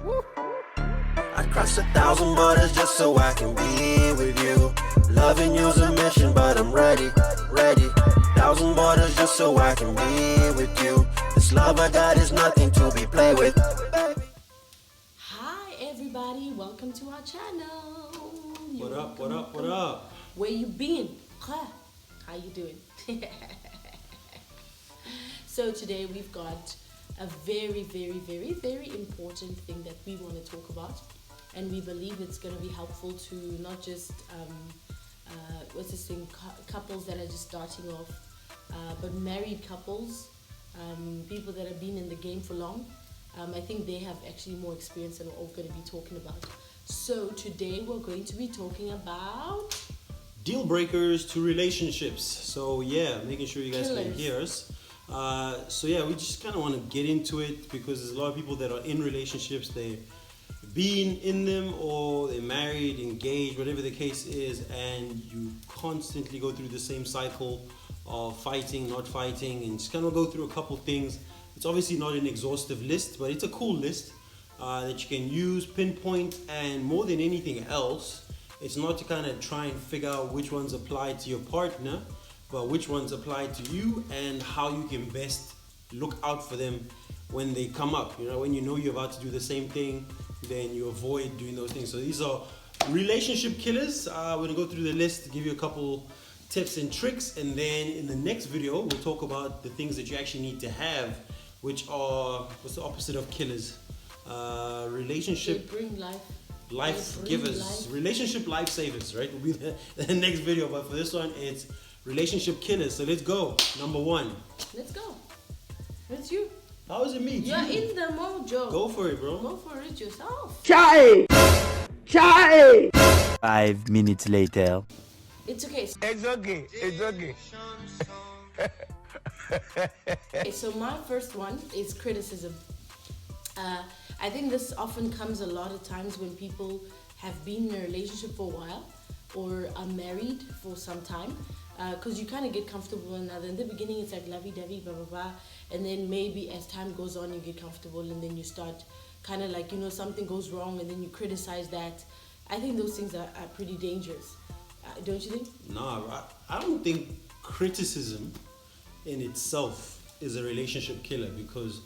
I crossed 1,000 borders just so I can be with you. Loving you's a mission, but I'm ready. 1,000 borders just so I can be with you. This love I got is nothing to be played with. Hi everybody, welcome to our channel. What up? Where you been? How you doing? So today we've got a very important thing that we want to talk about, and we believe it's going to be helpful to not just couples that are just starting off, but married couples, people that have been in the game for long. I think they have actually more experience than what we're going to be talking about. So today we're going to be talking about deal breakers to relationships. So yeah, making sure you guys can hear us. We just kind of want to get into it because there's a lot of people that are in relationships. They've been in them, or they're married, engaged, whatever the case is, and you constantly go through the same cycle of fighting, not fighting, and just kind of go through a couple things. It's obviously not an exhaustive list, but it's a cool list that you can use, pinpoint, and more than anything else, it's not to kind of try and figure out which ones apply to your partner, but which ones apply to you and how you can best look out for them when they come up. You know, when you know you're about to do the same thing, then you avoid doing those things. So these are relationship killers. We're gonna go through the list, give you a couple tips and tricks, and then in the next video we'll talk about the things that you actually need to have, which are, what's the opposite of killers? Relationship. they bring life givers, relationship lifesavers, right? Will be the next video, but for this one it's relationship killers. So let's go. Number one. Let's go. It's you. How is it me? You're in the mojo. Go for it, bro. Go for it yourself. Chai! 5 minutes later. It's okay. It's okay. Okay, so my first one is criticism. I think this often comes a lot of times when people have been in a relationship for a while or are married for some time, because you kind of get comfortable with one another. In the beginning it's like lovey-dovey, blah blah blah, and then maybe as time goes on you get comfortable, and then you start kind of like, something goes wrong and then you criticize that. I think those things are pretty dangerous, don't you think? No, I don't think criticism in itself is a relationship killer, because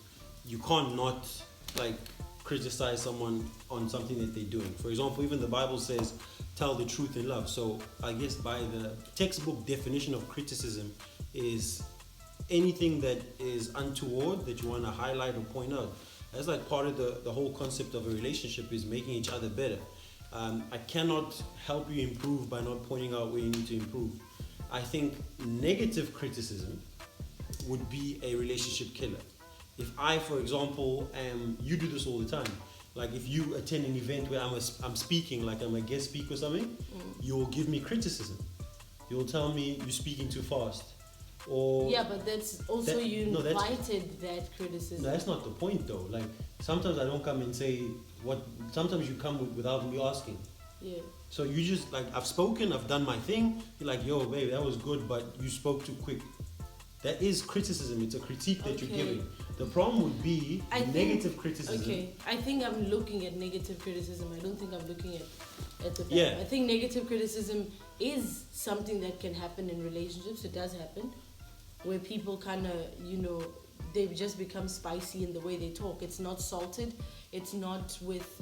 you can't not criticize someone on something that they're doing. For example, even the Bible says tell the truth in love. So I guess by the textbook definition of criticism is anything that is untoward that you want to highlight or point out. That's like part of the whole concept of a relationship, is making each other better. I cannot help you improve by not pointing out where you need to improve. I think negative criticism would be a relationship killer. If I, for example, you do this all the time. Like if you attend an event where I'm speaking, like I'm a guest speaker or something, you'll give me criticism. You'll tell me you're speaking too fast. Or yeah, but that's also invited that criticism. No, that's not the point though. Like sometimes I don't come and say what. Sometimes you come without me asking. Yeah. So you just I've spoken, I've done my thing. You're like, yo, babe, that was good, but you spoke too quick. That is criticism. It's a critique that you're giving. The problem would be negative criticism. Okay, I think I'm looking at negative criticism. I don't think I'm looking at the bad. Yeah. I think negative criticism is something that can happen in relationships. It does happen, where people kind of, they just become spicy in the way they talk. It's not salted. It's not with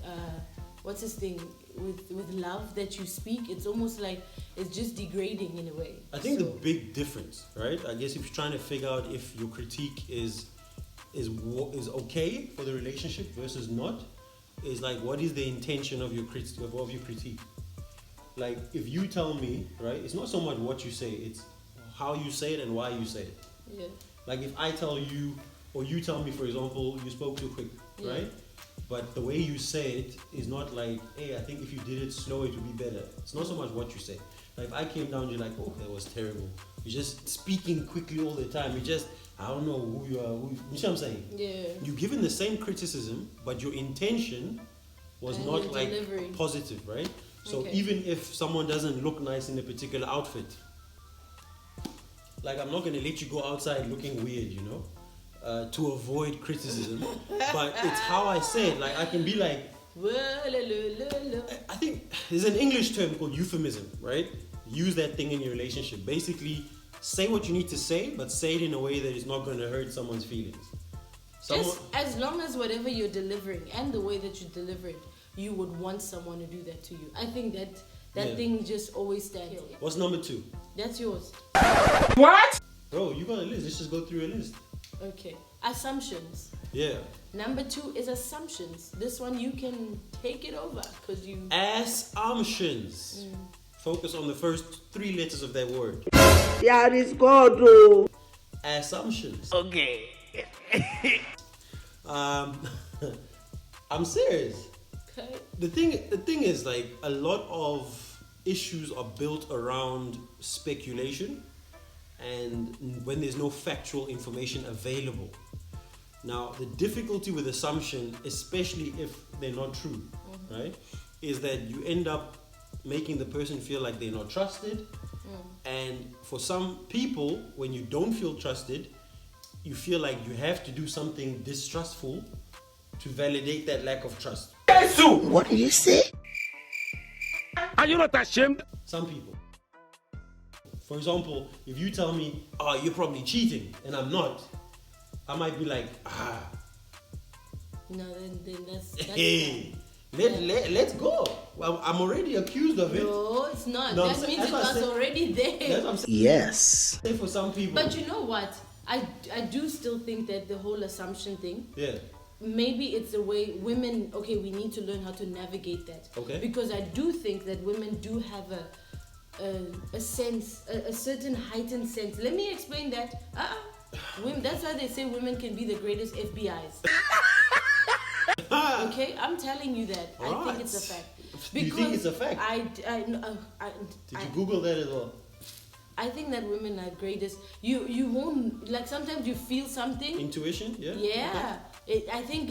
with love that you speak. It's almost like it's just degrading in a way. I think the big difference, right? I guess if you're trying to figure out if your critique is okay for the relationship versus not, is like, what is the intention of your critique? Like if you tell me, right, it's not so much what you say, it's how you say it and why you say it. Yeah. Like if I tell you, or you tell me, for example, you spoke too quick, right? But the way you say it is not like, hey, I think if you did it slow, it would be better. It's not so much what you say. Like if I came down, you're like, oh, that was terrible. You're just speaking quickly all the time. You just, I don't know who you are. You know what I'm saying? Yeah. You're given the same criticism, but your intention was not delivery. Positive, right? So Okay. even if someone doesn't look nice in a particular outfit, like I'm not going to let you go outside looking weird, to avoid criticism, but it's how I say it. Like I can be like, I think there's an English term called euphemism, right? Use that thing in your relationship. Basically, say what you need to say, but say it in a way that is not going to hurt someone's feelings. Just as long as whatever you're delivering and the way that you deliver it, you would want someone to do that to you. I think that thing just always stands. What's number 2? That's yours. What? Bro, you got a list. Let's just go through a list. Okay. Assumptions. Yeah. Number 2 is assumptions. This one you can take it over because you... Assumptions. Focus on the first 3 letters of that word. There is God, oh. Assumptions. Okay. I'm serious. Okay. The thing is, like, a lot of issues are built around speculation and when there's no factual information available. Now, the difficulty with assumption, especially if they're not true, right, is that you end up making the person feel like they're not trusted. And for some people, when you don't feel trusted, you feel like you have to do something distrustful to validate that lack of trust. What did you say? Are you not ashamed? Some people. For example, if you tell me, oh, you're probably cheating, and I'm not, I might be like, No, then that's hey, let's go. Well, I'm already accused of it. No, it's not. No, That means it was already That's there. what I'm saying. Yes. For some people. But you know what? I do still think that the whole assumption thing, Yeah. maybe it's the way women, okay, we need to learn how to navigate that. Okay. Because I do think that women do have a sense, a certain heightened sense. Let me explain that. Women, that's why they say women can be the greatest FBIs. Okay, I'm telling you that. I think it's a fact. You think it's a fact? Did you Google that as well? I think that women are greatest. You won't, like, sometimes you feel something. Intuition, yeah? Yeah. I think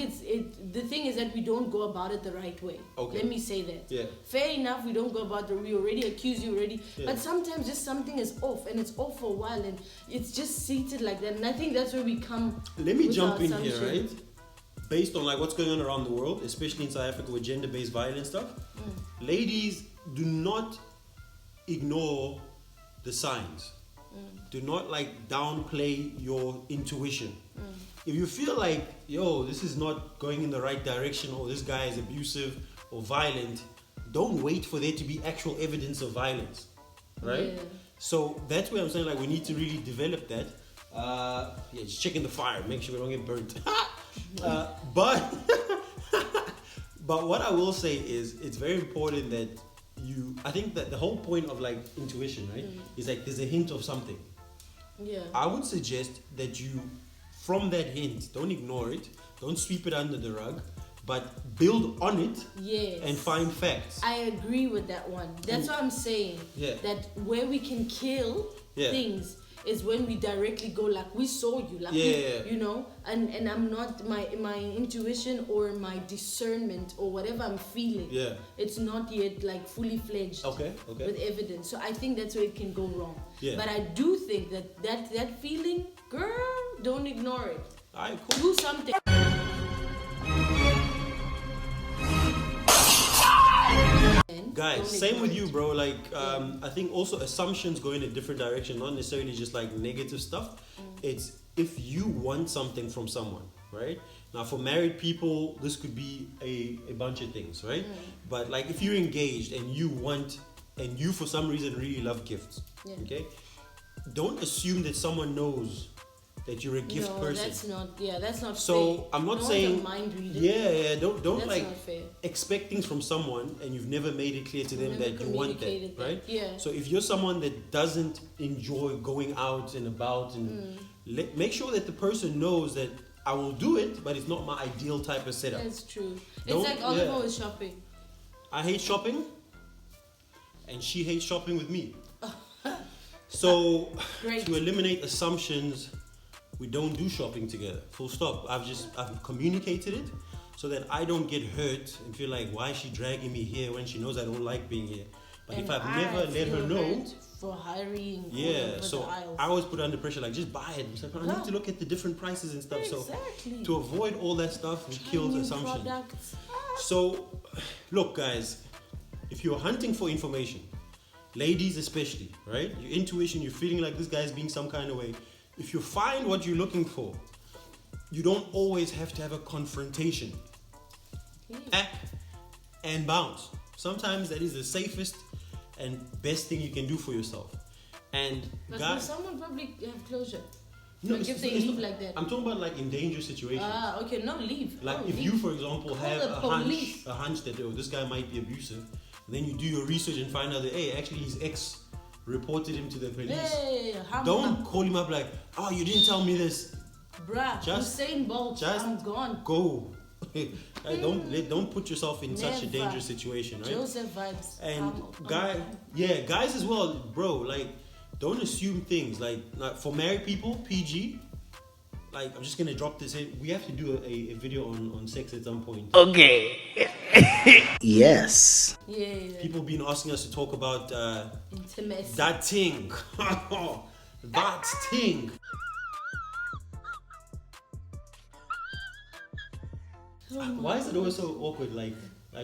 the thing is that we don't go about it the right way. Okay. Let me say that. Yeah. Fair enough, we don't go about it. We already accuse you already. Yeah. But sometimes just something is off, and it's off for a while, and it's just seated like that. And I think that's where we come. Let me with jump our in here, assumptions. right? Based on like what's going on around the world, especially in South Africa with gender-based violence stuff, ladies, do not ignore the signs. Do not like downplay your intuition. If you feel like, yo, this is not going in the right direction, or this guy is abusive or violent, don't wait for there to be actual evidence of violence, right? Yeah. So that's where I'm saying like we need to really develop that. Just checking the fire, make sure we don't get burnt. But what I will say is it's very important that I think that the whole point of like intuition, right, is like there's a hint of something. Yeah. I would suggest that you, from that hint, don't ignore it, don't sweep it under the rug, but build on it Yes. and find facts. I agree with that one. That's what I'm saying. Yeah. That where we can kill things is when we directly go like, we saw you, like you know, and I'm not my intuition or my discernment or whatever I'm feeling. Yeah. It's not yet like fully fledged. Okay. With evidence. So I think that's where it can go wrong. Yeah. But I do think that feeling, girl, don't ignore it. Alright, cool. Do something. Guys, same with you, bro. Like, I think also assumptions go in a different direction, not necessarily just like negative stuff. It's if you want something from someone, right? Now, for married people, this could be a bunch of things, right? But like, if you're engaged and you for some reason really love gifts, okay? Don't assume that someone knows that you're a gift person. That's not so fair. I'm not No saying one's a mind reader. don't That's like not fair. expect things from someone and you've never made it clear to them Never that you want that, communicated that. right? Yeah. So if you're someone that doesn't enjoy going out and about and make sure that the person knows that I will do it, but it's not my ideal type of setup. That's true. Don't- It's like Oliver with shopping. I hate shopping and she hates shopping with me. So Great. to eliminate assumptions, we don't do shopping together. Full stop. I've communicated it so that I don't get hurt and feel like, why is she dragging me here when she knows I don't like being here? But if I've never let her know, for hiring, yeah, so I always put her under pressure, like just buy it. It's like, I need to look at the different prices and stuff. Exactly. So to avoid all that stuff, we killed assumption. So look, guys, if you're hunting for information, ladies especially, right? Your intuition, you're feeling like this guy's being some kind of way. If you find what you're looking for, you don't always have to have a confrontation. Pack and bounce. Sometimes that is the safest and best thing you can do for yourself. And but someone probably have closure. No, like if they leave like that. I'm talking about like in dangerous situations. Okay, no, leave. Like if leave. you, for example, Call have the a hunch that this guy might be abusive, and then you do your research and find out that actually his ex reported him to the police. Don't call him up like, oh, you didn't tell me this. Bruh, Usain Bolt, I'm gone. Go. Don't put yourself in such a dangerous situation, right? Joseph vibes. And guys as well, bro. Like, don't assume things. Like for married people, PG. Like, I'm just gonna drop this in. We have to do a video on sex at some point. Okay. Yes. Yeah. People been asking us to talk about intimacy. That thing. That thing. Why is it always so awkward? Like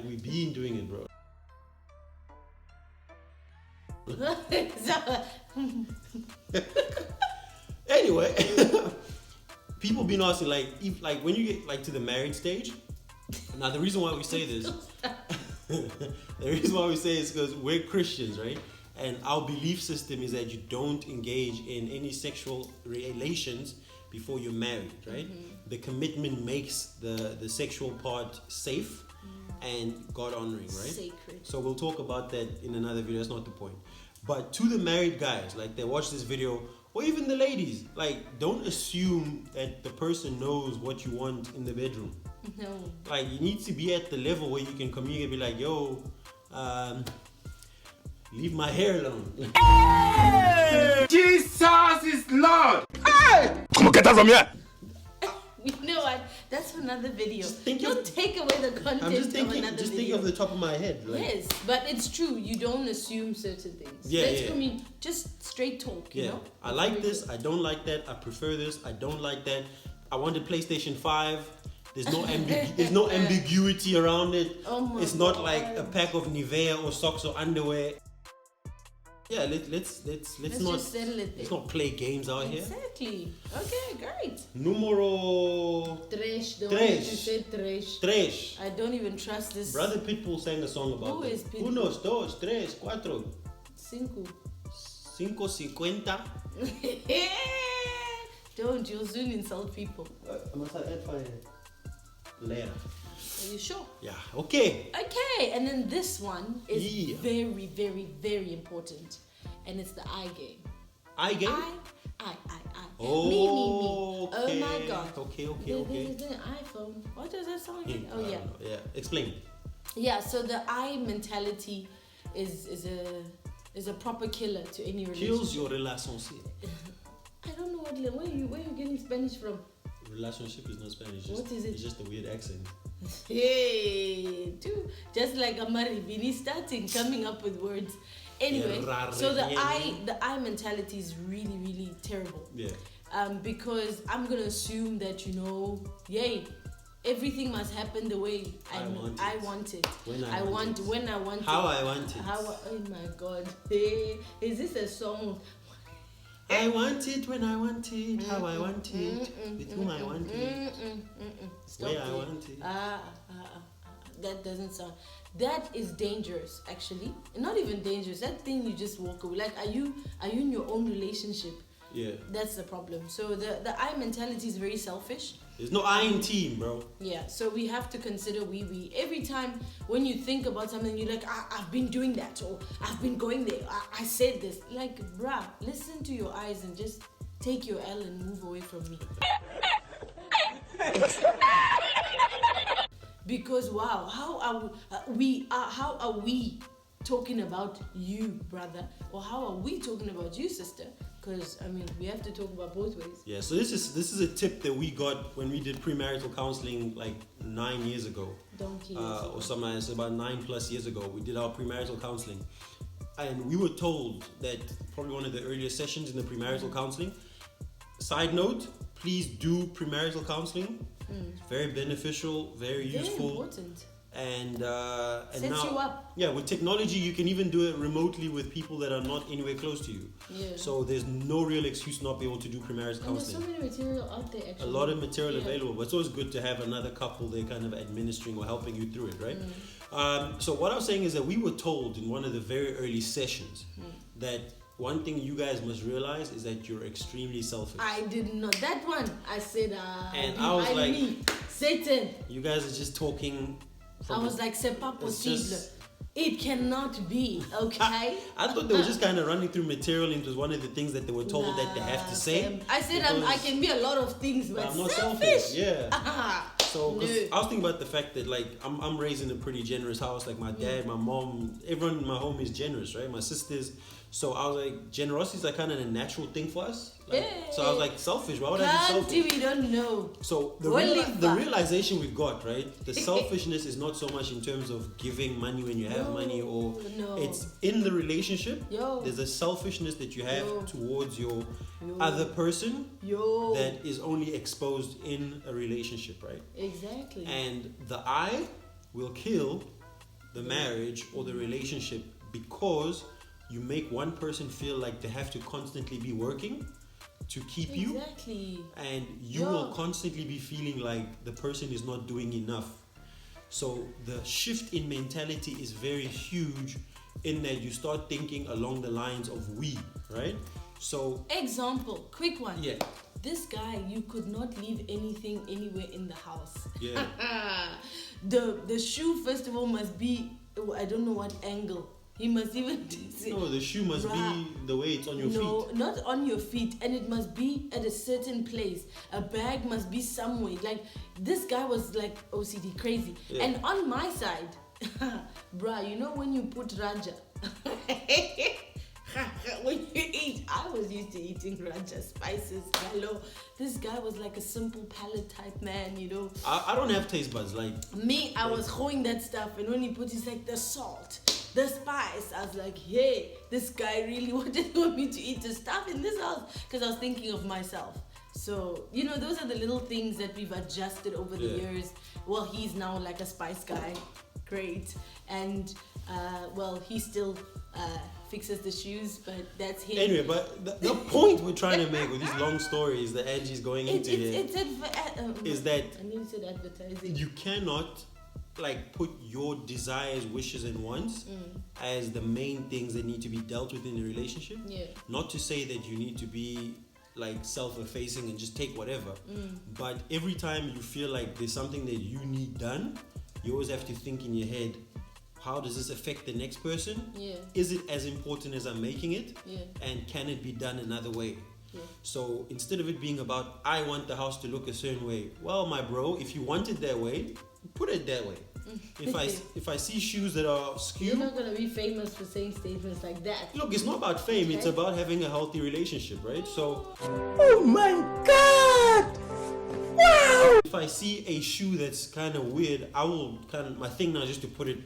we been doing it, bro. Anyway, people been asking like when you get like to the married stage. Now the reason why we say this, the reason why we say is because we're Christians, right? And our belief system is that you don't engage in any sexual relations before you're married, right? Mm-hmm. The commitment makes the sexual part safe and God honoring, right? Sacred. So we'll talk about that in another video. That's not the point. But to the married guys, like they watch this video, or even the ladies, like don't assume that the person knows what you want in the bedroom. No. Like you need to be at the level where you can communicate and be like, yo, leave my hair alone. Hey! Jesus is Lord! Hey! Come on, get out from here! You know what? That's another video. Don't take away the content I'm just thinking, of another just video. think of the top of my head. Like. Yes, but it's true. You don't assume certain things. I mean, just straight talk, you know? I like this. I don't like that. I prefer this. I don't like that. I want the PlayStation 5. There's no there's no ambiguity around it. Oh it's not like a pack of Nivea or socks or underwear. Yeah, let's not just settle it there. Let's not play games out here. Exactly. Okay, great. Numero Tres. The Tres. one you said tres. Tres. I don't even trust this. Brother Pitbull sang a song about Who is Pitbull? Unos, dos, tres, cuatro. Cinco. 5:50. Don't, you'll soon insult people. I must add fire later. Are you sure? Yeah, okay. Okay, and then this one is very, very, very important. And it's the I game. I game? I. Oh, me. Oh my God. Okay. The iPhone. What does that song again? Oh yeah. Yeah, explain. Yeah, so the I mentality is a proper killer to any relationship. Kills your relationship. I don't know where you getting Spanish from? Relationship is not Spanish. What is it? It's just a weird accent. Hey, too. Just like Amari Bini starting coming up with words. Anyway, so the I mentality is really, really terrible. Yeah. Because I'm gonna assume that everything must happen the way I want it. When I want it. How I want it. Oh my God. Hey, is this a song? I want it when I want it, how I want it, with whom I want it, where I want it. That doesn't sound. That is dangerous, actually. Not even dangerous. That thing you just walk away. Like, are you in your own relationship? Yeah. That's the problem. So the I mentality is very selfish. There's no I in team, bro. Yeah, so we have to consider we. Every time when you think about something, you're like, I've been doing that, or I've been going there, I said this. Like, bruh, listen to your eyes and just take your L and move away from me. Because wow, how are we talking about you, brother, or how are we talking about you, sister? Because I mean, we have to talk about both ways. Yeah, so this is a tip that we got when we did premarital counseling like 9 years ago. Donkey years ago. Or something. It's about 9+ years ago. We did our premarital counseling. and we were told that probably one of the earliest sessions in the premarital counseling. Side note, please do premarital counseling. It's very beneficial, very useful. Important. And Sets now, you up. yeah, with technology, you can even do it remotely with people that are not anywhere close to you. Yeah. So there's no real excuse not be able to do premarital And there's so counseling. many material out there actually. A lot of material available, but it's always good to have another couple there kind of administering or helping you through it, right? So what I was saying is that we were told in one of the very early sessions that one thing you guys must realize is that you're extremely selfish. I did not. That one, I said, And I was like, me, Satan. You guys are just talking. I was like, c'est pas It's possible. just- It cannot be, okay? I thought they were just kind of running through material, and it was one of the things that they were told that they have to say. I said I because can be a lot of things, but I'm not selfish. selfish. Yeah. So, because No. I was thinking about the fact that, like, I'm raised in a pretty generous house. Like, my dad, my mom, everyone in my home is generous, right? My sisters. So, I was like, generosity is like kind of a natural thing for us. Like, so, I was like, selfish. Why would I be selfish? We don't know. So, the realization we got, right? The selfishness is not so much in terms of giving money when you have money, or it's in the relationship. There's a selfishness that you have towards your other person that is only exposed in a relationship, right? Exactly. And the I will kill the marriage or the relationship because you make one person feel like they have to constantly be working to keep you. Exactly. And you will constantly be feeling like the person is not doing enough. So the shift in mentality is very huge in that you start thinking along the lines of we, right? So example, quick one. Yeah. This guy, you could not leave anything anywhere in the house. Yeah. The shoe, first of all, must be, I don't know what angle. He must even... No, the shoe must be the way it's on your feet. No, not on your feet. And it must be at a certain place. A bag must be somewhere. Like, this guy was like OCD crazy. Yeah. And on my side, bruh, you know when you put Raja... when you eat, I was used to eating Raja spices. Hello, this guy was like a simple palate type man, you know. I don't have taste buds like me. I was hoeing that stuff, and when he put, he's like the salt, the spice. I was like, hey, this guy really wanted me to eat the stuff in this house because I was thinking of myself. So, you know, those are the little things that we've adjusted over the years. Well, he's now like a spice guy, great, and well, he still fixes the shoes, but that's him. Anyway, but the point we're trying to make with these long stories that Angie's going into here is that I need to advertising. You cannot like put your desires, wishes, and wants as the main things that need to be dealt with in a relationship. Yeah. Not to say that you need to be like self-effacing and just take whatever, but every time you feel like there's something that you need done, you always have to think in your head, how does this affect the next person? Yeah. Is it as important as I'm making it? Yeah. And can it be done another way? Yeah. So instead of it being about, I want the house to look a certain way, well, my bro, if you want it that way, put it that way. If I see shoes that are skewed, you're not gonna be famous for saying statements like that. look, it's not about fame, it's about having a healthy relationship, right? So Oh my God! Wow! if I see a shoe that's kind of weird, I will my thing now is just to put it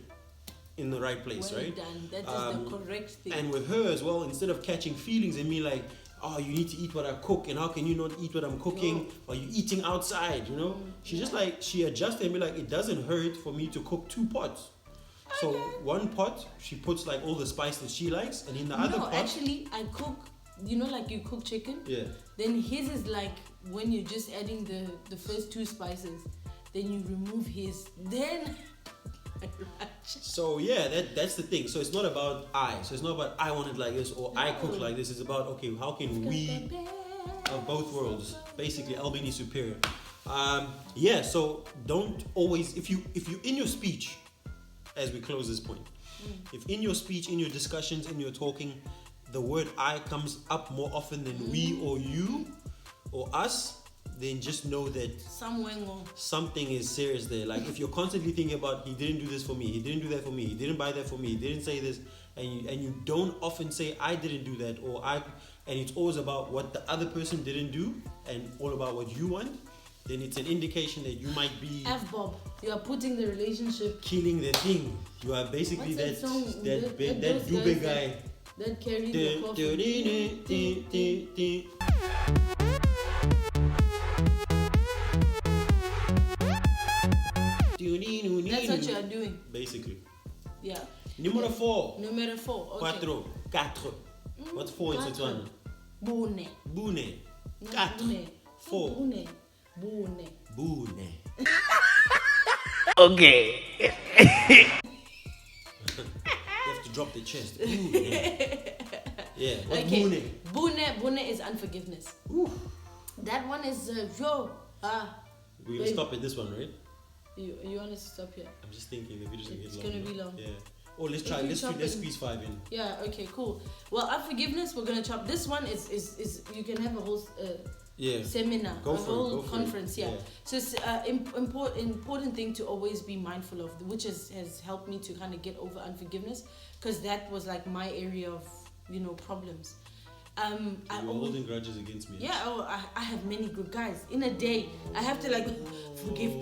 in the right place, Well right? done. That is the correct thing. And with her as well, instead of catching feelings in me like, oh, you need to eat what I cook, and how can you not eat what I'm cooking? Are you eating outside, you know? She just like, she adjusted and be like, it doesn't hurt for me to cook 2 pots. So one pot, she puts like all the spice that she likes, and in the other pot... No, actually, I cook, you know, like you cook chicken? Yeah. Then his is like, when you're just adding the first 2 spices, then you remove his, then... So yeah, that's the thing. So it's not about so it's not about I want it like this or I cook like this. It's about, okay, how can we of both worlds, basically Albany superior. Yeah, so don't always, if you in your speech, as we close this point, if in your speech, in your discussions, in your talking, the word I comes up more often than we or you or us, then just know that something is serious there. Like if you're constantly thinking about, he didn't do this for me, he didn't do that for me, he didn't buy that for me, he didn't say this, and you don't often say I didn't do that, or and it's always about what the other person didn't do and all about what you want, then it's an indication that you might be F-Bob. You are putting the relationship. killing the thing. You are basically What's that song? that those Dube guys guy. That carry the coffin. That's what you are doing. Basically. Yeah. Numero 4. Numero 4. Okay. Quattro. Quatre. What's 4 in Setswana? Bone. Bune. Not Quatre. bune. 4. Bune. Bune. Bune. Okay. You have to drop the chest. Bune. Yeah. What's Okay. bune? Bune is unforgiveness. Ooh. That one is We're gonna stop at this one, right? You want us to stop here? I'm just thinking the video's gonna get It's long. gonna be long. Yeah. Oh, let's try. If you Let's chop let's in- squeeze 5 in. Yeah. Okay. Cool. Well, unforgiveness. We're gonna chop. This one is you can have a whole Yeah. seminar, Go a for it, whole go for it. conference. Yeah. Yeah. So it's important thing to always be mindful of, which has helped me to kind of get over unforgiveness, because that was like my area of problems. I You're always, holding grudges against me. yeah, I have many good guys. In a day, I have to like forgive.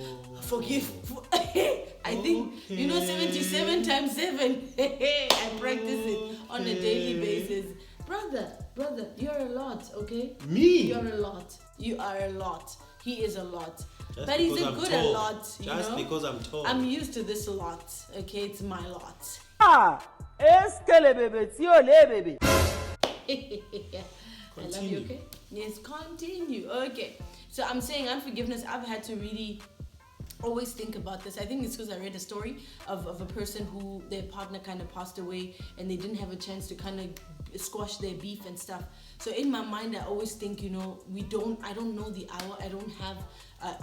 I think 77 times 7. I practice it on a daily basis. Brother, you're a lot, okay? Me? You're a lot. You are a lot. He is a lot. Just But he's because a I'm good tall. a lot, Just because I'm tall. I'm used to this a lot, okay? It's my lot. Baby. I love you, Continue. okay? Yes, continue. Okay. So I'm saying unforgiveness, I've had to really always think about this. I think it's because I read a story of a person who their partner kind of passed away and they didn't have a chance to kind of squash their beef and stuff. So in my mind, I always think, I don't know the hour. I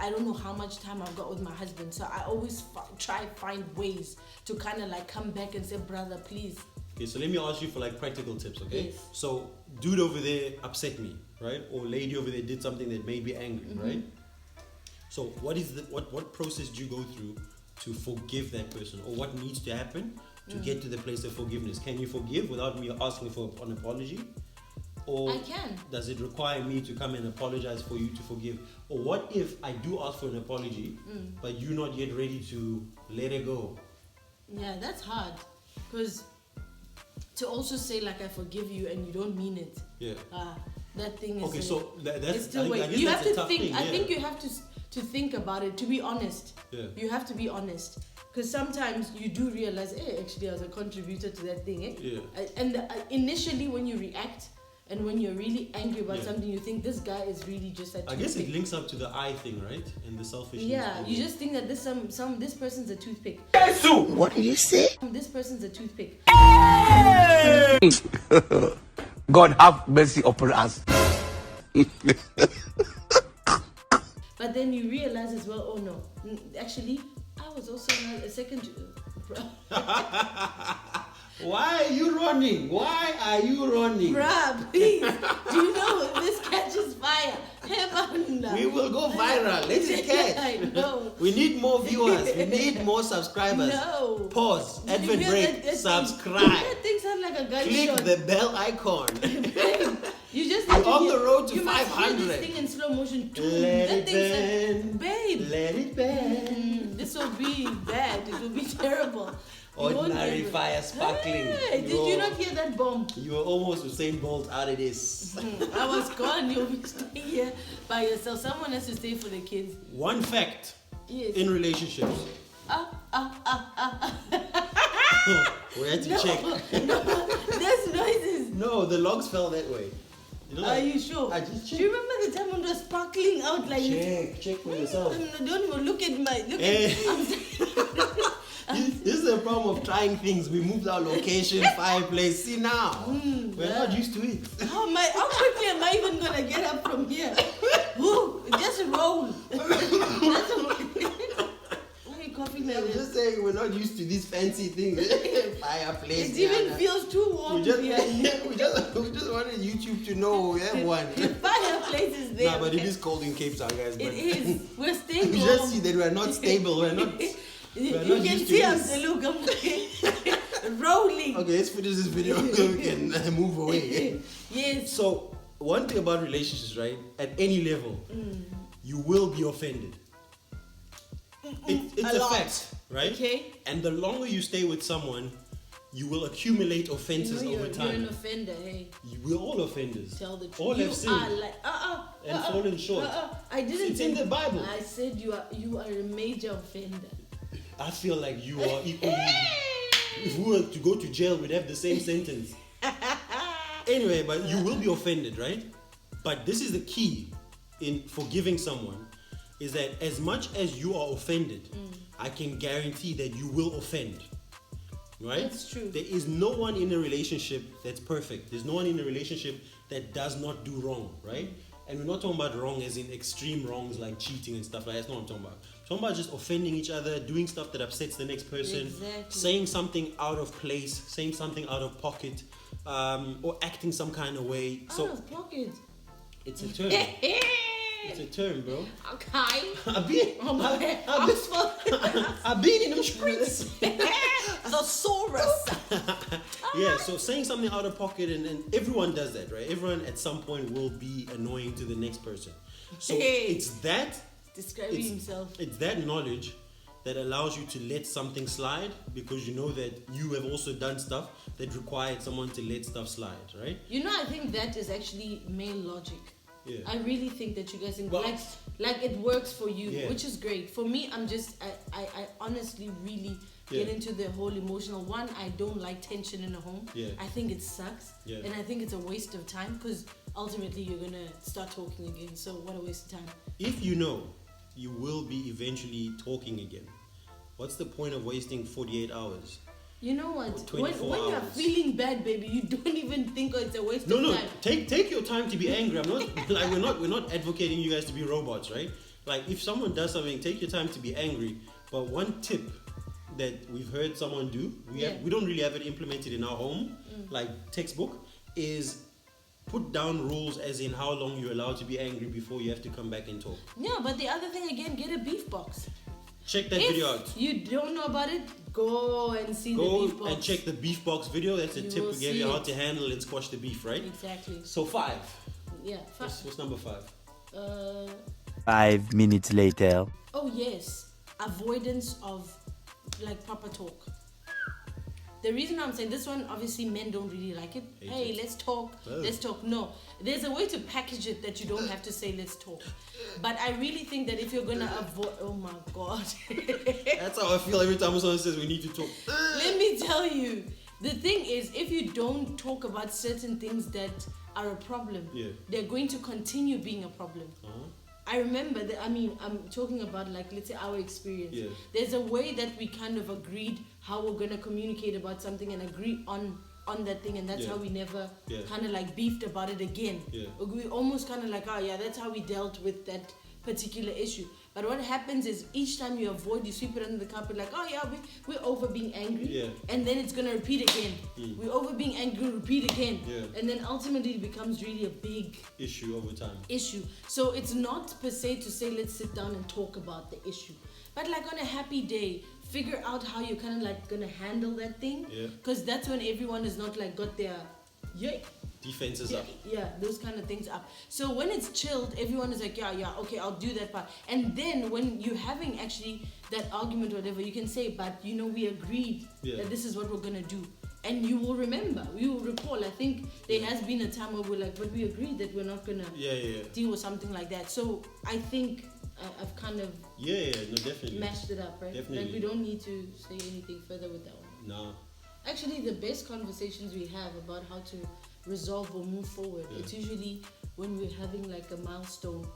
don't know how much time I've got with my husband. So I always try find ways to kind of like come back and say, brother, please. Okay, so let me ask you for like practical tips, okay? Yes. So, dude over there upset me, right? Or lady over there did something that made me angry, right? So, what process do you go through to forgive that person, or what needs to happen to get to the place of forgiveness? Can you forgive without me asking for an apology? Or I can. does it require me to come and apologize for you to forgive? Or what if I do ask for an apology, but you're not yet ready to let it go? Yeah, that's hard. Because to also say like I forgive you and you don't mean it. Yeah. That thing is. Okay, so that's it's still I wait. guess You that's have a to tough think. thing, I yeah. think you have to think about it. To be honest. Yeah. You have to be honest. Because sometimes you do realize, actually I was a contributor to that thing. Yeah. And initially when you react and when you're really angry about Yeah. something, you think this guy is really just a I guess it toothpick. links up to the I thing, right? And the selfishness. Yeah, thing. you just think that this person's a toothpick. What did you say? This person's a toothpick. God have mercy upon us. But then you realize as well, oh no, actually, I was also a second. Why are you running? Why are you running? Bruh, please, do you know if this catches fire? Heaven. We will go viral. Let it catch. I know. We need more viewers. We need more subscribers. No. Pause. Did you Advert hear break. that Subscribe. That thing sounds like a Click gunshot. the bell icon. You just We're need to on hear- the road to you must hear 500. this thing in slow motion. Let That it thing said, burn. babe, Let it burn. this will be bad. It will be terrible. You won't Ordinary hear it. fire sparkling. Hey, did you not hear that bomb? You were almost Usain Bolt out of this. I was gone. You'll be staying here by yourself. Someone has to stay for the kids. One fact Yes. in relationships. We had to No, check. no, there's noises. No, the logs fell that way. You know, Are you sure? I just Do you remember the time when it was sparkling out like check for yourself. Don't even look at my. Look Hey. at. This is the problem of trying things. We moved our location, fireplace. See now, we're not used to it. How quickly am I even gonna get up from here? Woo, just roll. Why are you coughing like I'm this? just saying we're not used to these fancy things. Fireplace. It even Diana. feels too warm We just, here. we just wanted YouTube to know we have one. The fireplace is there. Nah, but it is cold in Cape Town, guys. But It is. We're staying we warm. just see that we're not stable. We're not. You not can used to see I'm this. the look. I'm rolling. Okay, let's finish this video so we can move away. Yes. So, one thing about relationships, right? At any level, you will be offended. It's a fact, right? Okay. And the longer you stay with someone, you will accumulate offenses over time. You're an offender, hey. We're all offenders. Tell the truth. All have sinned Are like, and fallen short. I didn't. It's in the Bible. I said you are a major offender. I feel like you are equally. If we were to go to jail, we'd have the same sentence. Anyway, but you will be offended, right? But this is the key in forgiving someone, is that as much as you are offended, I can guarantee that you will offend. Right? That's true. There is no one in a relationship that's perfect. There's no one in a relationship that does not do wrong, right? And we're not talking about wrong as in extreme wrongs like cheating and stuff like that. That's not what I'm talking about. I'm talking about just offending each other, doing stuff that upsets the next person, saying something out of place, saying something out of pocket, or acting some kind of way. Out of pocket. It's a term. It's a term, bro. Okay. I've been in them streets. Thesaurus. Yeah, so saying something out of pocket, and everyone does that, right? Everyone at some point will be annoying to the next person. So it's that describing himself. It's that knowledge that allows you to let something slide, because you know that you have also done stuff that required someone to let stuff slide, right? You know, I think that is actually male logic. Yeah. I really think that you guys think Well, like it works for you, yeah. which is great. For me, I honestly really get into the whole emotional one. I don't like tension in a home. Yeah. I think it sucks. Yeah. And I think it's a waste of time, because ultimately you're gonna start talking again. So what a waste of time. If you know you will be eventually talking again, what's the point of wasting 48 hours? You know what? Or When 24 you're hours. feeling bad, baby, you don't even think it's a waste No, of time. take your time to be angry. I'm not like we're not advocating you guys to be robots, right? Like, if someone does something, take your time to be angry. But one tip that we've heard someone do, we don't really have it implemented in our home, like textbook, is put down rules as in how long you're allowed to be angry before you have to come back and talk. Yeah, but the other thing again, get a beef box. Check that If video out. you don't know about it, go and see the beef Go box. and check the beef box video. That's a You tip will we gave see you how it. to handle and squash the beef, right? Exactly. So 5. Yeah. What's number 5? 5 minutes later. Oh yes, avoidance of like proper talk. The reason I'm saying this one, obviously men don't really like it. Hate it. Let's talk. Oh. Let's talk. No, there's a way to package it that you don't have to say let's talk. But I really think that if you're gonna avoid, oh my god. That's how I feel every time someone says we need to talk. Let me tell you, the thing is, if you don't talk about certain things that are a problem, they're going to continue being a problem. I remember that, I'm talking about, like, let's say our experience. Yeah. There's a way that we kind of agreed how we're going to communicate about something and agree on that thing, and that's how we never kind of like beefed about it again. Yeah. We almost kind of like, that's how we dealt with that particular issue. But what happens is each time you avoid, you sweep it under the carpet, like, we're over being angry, and then it's gonna repeat again. We're over being angry, repeat again, and then ultimately it becomes really a big issue over time. So it's not per se to say let's sit down and talk about the issue, but like on a happy day, figure out how you're kind of like gonna handle that thing, because that's when everyone is not like got their defenses up. Yeah, those kind of things up. So when it's chilled, everyone is like, okay, I'll do that part. And then when you're having actually that argument or whatever, you can say, but we agreed that this is what we're gonna do. And you will remember, you will recall. I think there has been a time where we're like, but we agreed that we're not gonna deal with something like that. So I think I've kind of no, definitely mashed it up, right? Definitely. Like we don't need to say anything further with that one. No. Actually, the best conversations we have about how to resolve or move forward, it's usually when we're having like a milestone.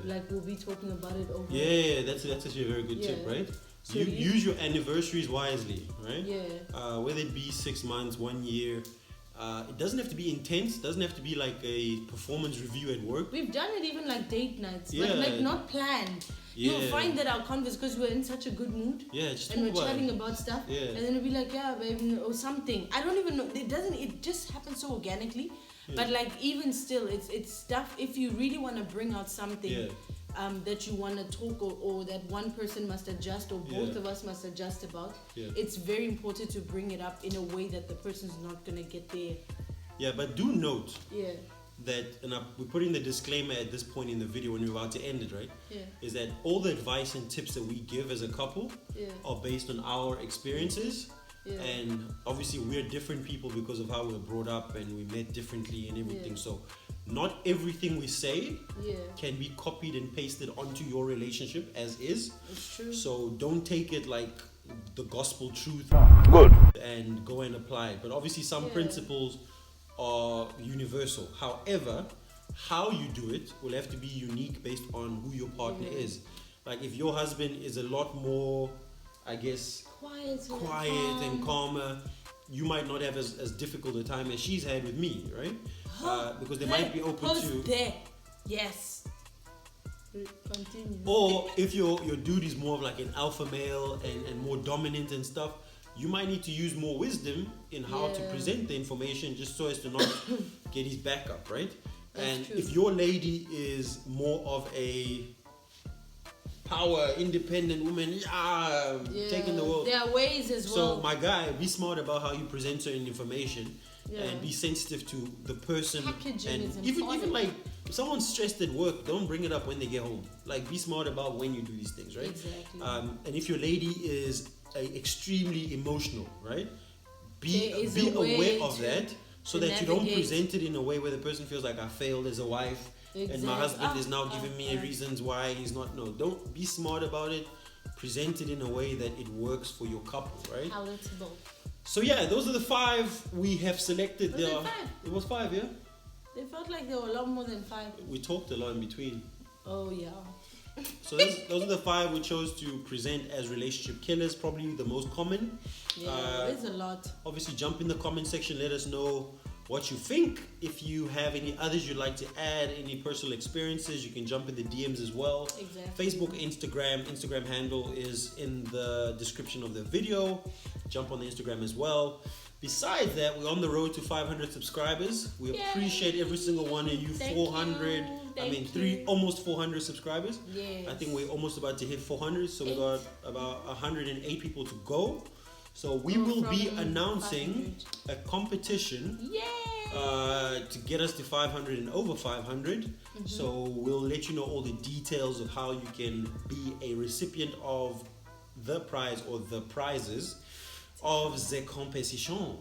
Like we'll be talking about it over. That's actually a very good tip, right? So you use your anniversaries wisely, right? Whether it be 6 months, 1 year. It doesn't have to be intense. Doesn't have to be like a performance review at work. We've done it even like date nights, but like not planned. You'll find that our converse, because we're in such a good mood, just and we're talk about chatting it. about stuff, and then we'll be like, babe, or something. I don't even know. It just happens so organically. But like even still, it's stuff. If you really want to bring out something that you want to talk or that one person must adjust or both of us must adjust about, it's very important to bring it up in a way that the person's not gonna get there. Yeah, but do note. that, and we're putting the disclaimer at this point in the video when we're about to end it, right? Yeah. Is that all the advice and tips that we give as a couple are based on our experiences. Yeah. And obviously we're different people because of how we were brought up and we met differently and everything. So not everything we say can be copied and pasted onto your relationship as is. It's true. So don't take it like the gospel truth and go and apply it. But obviously some principles are universal. However, how you do it will have to be unique based on who your partner is. Like if your husband is a lot more, I guess, quiet and calmer, you might not have as difficult a time as she's had with me, right? Because they might be open to... there. Yes. Continue. Or if your dude is more of like an alpha male and more dominant and stuff, you might need to use more wisdom in how to present the information just so as to not get his back up, right? That's true. If your lady is more of a power, independent woman, taking the world. There are ways as well. So my guy, be smart about how you present certain information and be sensitive to the person. Packaging and is even important. like if someone's stressed at work, don't bring it up when they get home. Like be smart about when you do these things, right? Exactly. And if your lady is extremely emotional, right? Be way aware of to- that so to that you don't navigate. present it in a way where the person feels like I failed as a wife. And my husband is now giving me reasons why he's not. No, don't be smart about it. Present it in a way that it works for your couple, right? Palatable. So yeah, those are the 5 we have selected. Was it 5? It was 5, yeah. They felt like there were a lot more than 5. We talked a lot in between. Oh yeah. So those are the 5 we chose to present as relationship killers. Probably the most common. Yeah, there's a lot. Obviously, jump in the comment section. Let us know what you think. If you have any others you'd like to add, any personal experiences, you can jump in the DMs as well. Exactly. Facebook, Instagram handle is in the description of the video. Jump on the Instagram as well. Besides that, we're on the road to 500 subscribers. We appreciate every single one of you. Thank 400. you. Almost 400 subscribers. Yes. I think we're almost about to hit 400. So we got about 108 people to go. So we will be announcing 500. a competition Yay! to get us to 500 and over 500. So we'll let you know all the details of how you can be a recipient of the prize or the prizes of the competition.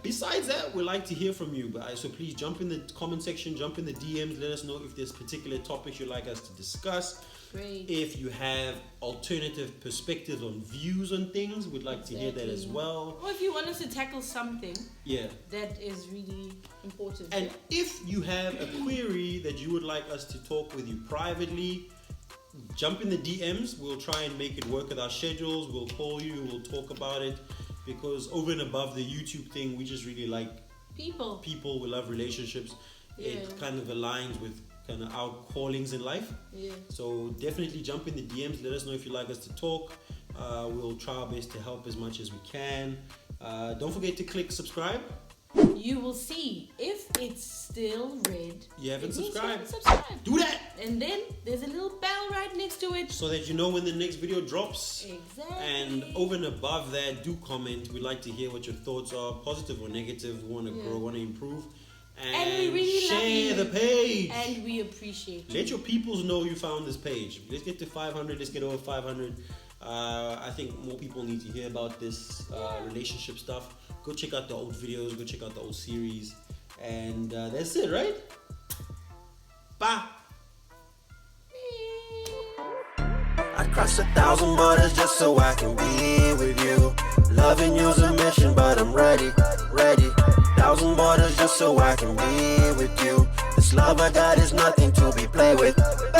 Besides that, we like to hear from you, so please jump in the comment section, jump in the DMs, let us know if there's particular topics you'd like us to discuss. Great. If you have alternative perspectives on views on things, we'd like to hear that as well. Or if you want us to tackle something that is really important. And if you have a query that you would like us to talk with you privately, jump in the DMs. We'll try and make it work with our schedules. We'll call you, we'll talk about it, because over and above the YouTube thing, we just really like people. We love relationships. It kind of aligns with kind of our callings in life. So definitely jump in the DMs. Let us know if you'd like us to talk. We'll try our best to help as much as we can. Don't forget to click subscribe. You will see if it's still red. You haven't subscribed. Do Do that! And then there's a little bell right next to it. So that you know when the next video drops. Exactly. And over and above that, do comment. We'd like to hear what your thoughts are, positive or negative. We want to grow, want to improve. And we really share love you. the page. And we appreciate you. Let your peoples know you found this page. Let's get to 500. Let's get over 500. I think more people need to hear about this relationship stuff. Go check out the old videos. Go check out the old series. And that's it, right? Bye. I'd cross 1,000 borders just so I can be with you. Loving you's a mission, but I'm ready. 1,000 borders just so I can be with you. This love I got is nothing to be played with.